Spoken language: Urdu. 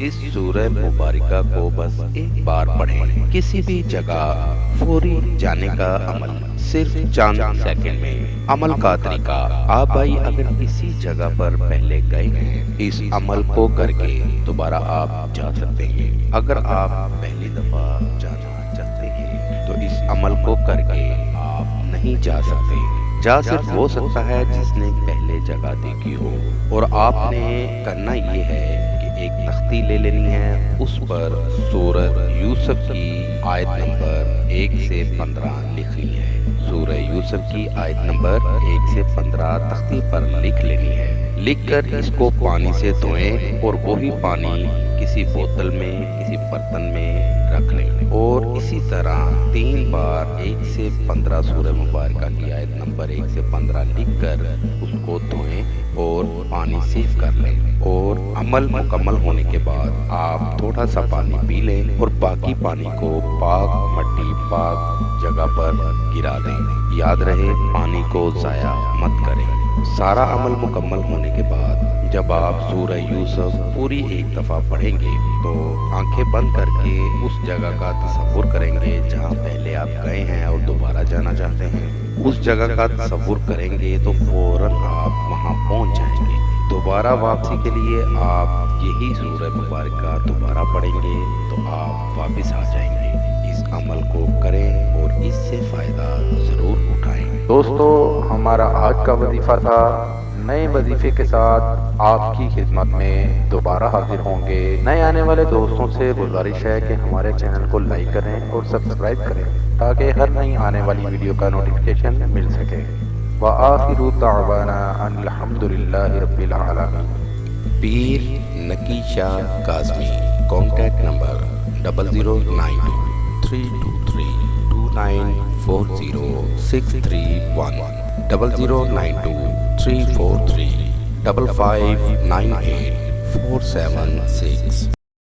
اس سورہ مبارکہ کو بس ایک بار پڑھیں۔ کسی بھی جگہ فوری جانے کا عمل صرف چند سیکنڈ میں۔ عمل کا طریقہ: آپ بھائی اگر کسی جگہ پر پہلے گئے ہیں، اس عمل کو کر کے دوبارہ آپ جا سکتے ہیں۔ اگر آپ پہلی دفعہ جانا چاہتے ہیں تو اس عمل کو کر کے آپ نہیں جا سکتے۔ جا صرف ہو سکتا ہے جس نے پہلے جگہ دیکھی ہو، اور آپ نے کرنا یہ ہے کہ ایک تختی لے لینی ہے، اس پر سورۃ یوسف کی آیت نمبر 1 سے 15 لکھنی ہے۔ سورہ یوسف کی آیت نمبر 1 سے 15 تختی پر لکھ لینی ہے۔ لکھ کر اس کو پانی سے دھوئیں اور وہی پانی کسی بوتل میں، کسی برتن میں رکھ لیں، اور اسی طرح 3 بار 1 سے 15 سورہ مبارکہ کی آیت نمبر 1 سے 15 لکھ کر اس کو دھوئیں اور پانی صاف کر لیں، اور عمل مکمل ہونے کے بعد آپ تھوڑا سا پانی پی لیں اور باقی پانی کو پاک مٹی، پاک جگہ پر گرا دیں۔ یاد رہے، پانی کو ضائع مت کریں۔ سارا عمل مکمل ہونے کے بعد جب آپ سورہ یوسف پوری ایک دفعہ پڑھیں گے تو آنکھیں بند کر کے اس جگہ کا تصور کریں گے جہاں پہلے آپ گئے ہیں اور دوبارہ جانا چاہتے ہیں۔ اس جگہ کا تصور کریں گے تو فوراً آپ وہاں پہنچ جائیں گے۔ دوبارہ واپسی کے لیے آپ یہی سورہ مبارکہ دوبارہ پڑھیں گے تو آپ واپس آ جائیں گے۔ اس عمل کو کریں اور اس سے فائدہ ضرور اٹھائیں۔ دوستو، ہمارا آج کا وظیفہ تھا۔ نئے وظیفے کے ساتھ آپ کی خدمت میں دوبارہ حاضر ہوں گے۔ نئے آنے والے دوستوں سے گزارش ہے کہ ہمارے چینل کو لائک کریں اور سبسکرائب کریں تاکہ ہر نئی آنے والی ویڈیو کا نوٹیفیکیشن مل سکے۔ وآخر دعوانا ان الحمدللہ رب العالمین۔ پیر نکی شاہ کاظمی، کانٹیکٹ نمبر 0092 323 2940 631 0092 343 5598 476